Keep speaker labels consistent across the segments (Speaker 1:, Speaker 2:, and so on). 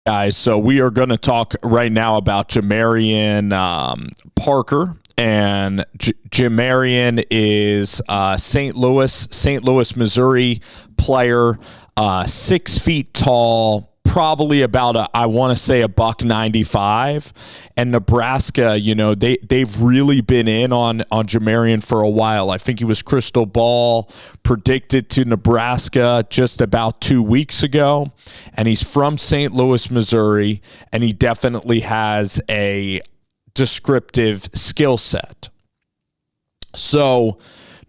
Speaker 1: Guys, so we are going to talk right now about Jamarion Parker. And Jamarion is St. Louis, Missouri player, 6 feet tall, probably about I want to say $195. And Nebraska, they've really been in on Jamarion for a while. I think he was crystal ball predicted to Nebraska just about 2 weeks ago. And he's from St. Louis, Missouri, and he definitely has a descriptive skill set. So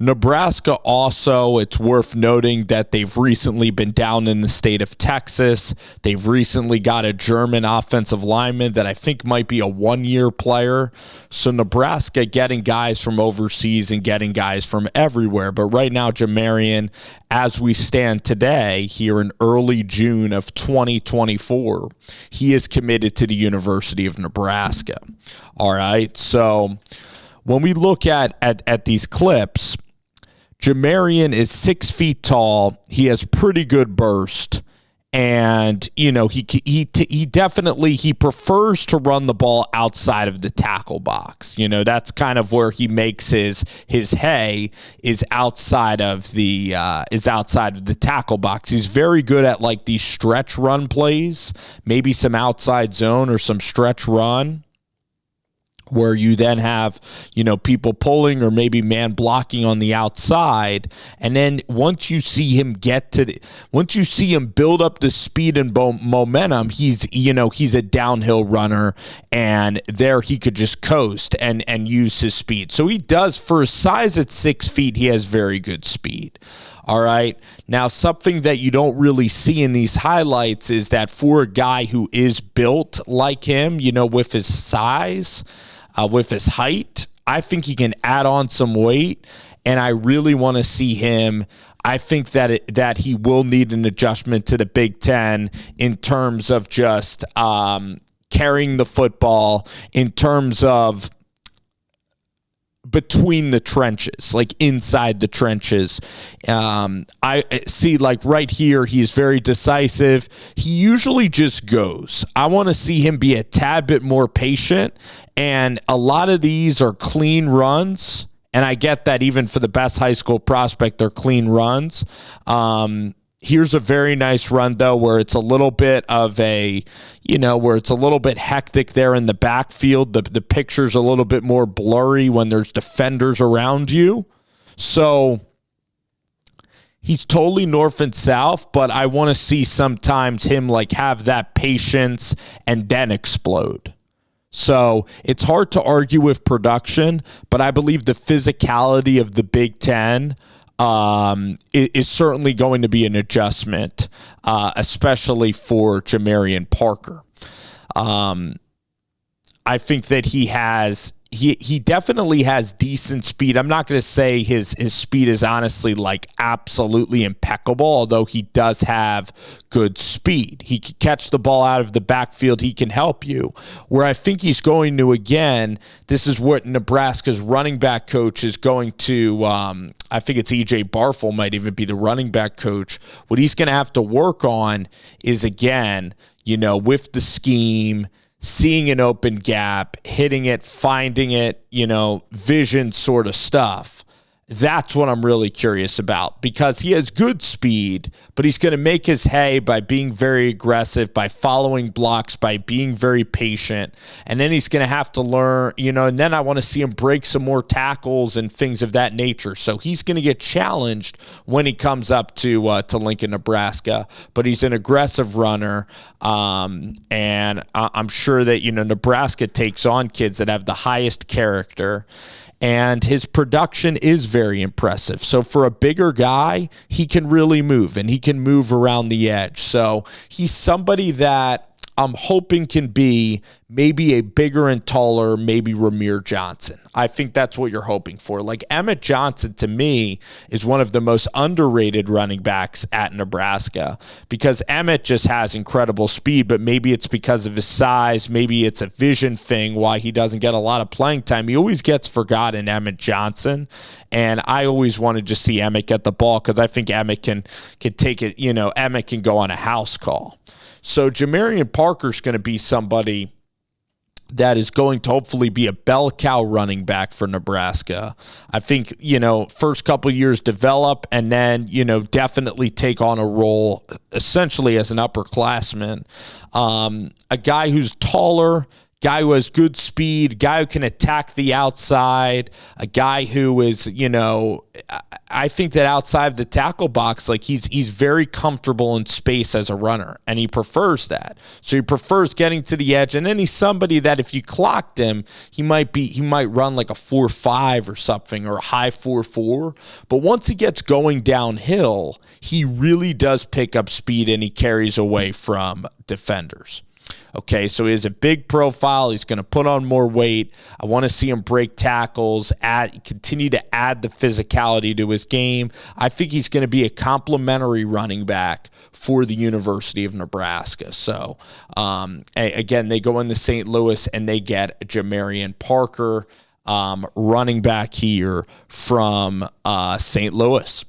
Speaker 1: Nebraska also, it's worth noting that they've recently been down in the state of Texas. They've recently got a German offensive lineman that I think might be a 1-year player. So Nebraska getting guys from overseas and getting guys from everywhere. But right now, Jamarion, as we stand today, here in early June of 2024, he is committed to the University of Nebraska. All right, so when we look at these clips, Jamarion is 6 feet tall. He has pretty good burst, and he definitely prefers to run the ball outside of the tackle box. That's kind of where he makes his hay is outside of the tackle box. He's very good at like these stretch run plays, maybe some outside zone or some stretch run, where you then have, people pulling or maybe man blocking on the outside. And then once you see him build up the speed and momentum, he's a downhill runner, and there he could just coast and use his speed. So he does, for his size at 6 feet, he has very good speed. All right. Now, something that you don't really see in these highlights is that for a guy who is built like him, with his size, with his height, I think he can add on some weight, and I really want to see him. I think that he will need an adjustment to the Big Ten in terms of just carrying the football, in terms of between the trenches, like inside the trenches. I see, like right here, he's very decisive. He usually just goes. I want to see him be a tad bit more patient, and a lot of these are clean runs, and I get that even for the best high school prospect, they're clean runs. Here's a very nice run, though, where it's a little bit of where it's a little bit hectic there in the backfield. The picture's a little bit more blurry when there's defenders around you. So he's totally north and south, but I want to see sometimes him have that patience and then explode. So it's hard to argue with production, but I believe the physicality of the Big Ten is certainly going to be an adjustment, especially for Jamarion Parker. I think that he definitely has decent speed. I'm not going to say his speed is honestly absolutely impeccable, although he does have good speed. He can catch the ball out of the backfield. He can help you. Where I think he's going to, again, this is what Nebraska's running back coach is going to, I think it's E.J. Barfel might even be the running back coach. What he's going to have to work on is, again, with the scheme, seeing an open gap, hitting it, finding it, vision sort of stuff. That's what I'm really curious about, because he has good speed, but he's going to make his hay by being very aggressive, by following blocks, by being very patient. And then he's going to have to learn, and then I want to see him break some more tackles and things of that nature. So he's going to get challenged when he comes up to Lincoln, Nebraska, but he's an aggressive runner. And I'm sure that, Nebraska takes on kids that have the highest character, and his production is very impressive. So for a bigger guy, he can really move, and he can move around the edge. So he's somebody that I'm hoping can be maybe a bigger and taller, maybe Ramir Johnson. I think that's what you're hoping for. Emmett Johnson, to me, is one of the most underrated running backs at Nebraska, because Emmett just has incredible speed, but maybe it's because of his size. Maybe it's a vision thing why he doesn't get a lot of playing time. He always gets forgotten, Emmett Johnson, and I always wanted to see Emmett get the ball, because I think Emmett can take it. Emmett can go on a house call. So Jamarion Parker's going to be somebody that is going to hopefully be a bell cow running back for Nebraska. I think, first couple years develop and then, definitely take on a role essentially as an upperclassman. A guy who's taller, guy who has good speed, guy who can attack the outside, a guy who is, I think that outside the tackle box, like he's very comfortable in space as a runner, and he prefers that. So he prefers getting to the edge, and then he's somebody that if you clocked him, he might run like a 4.5 or something, or a high 4.4. But once he gets going downhill, he really does pick up speed and he carries away from defenders. Okay, so he has a big profile. He's going to put on more weight. I want to see him break tackles, continue to add the physicality to his game. I think he's going to be a complementary running back for the University of Nebraska. So, again, they go into St. Louis and they get Jamarion Parker, running back here from St. Louis.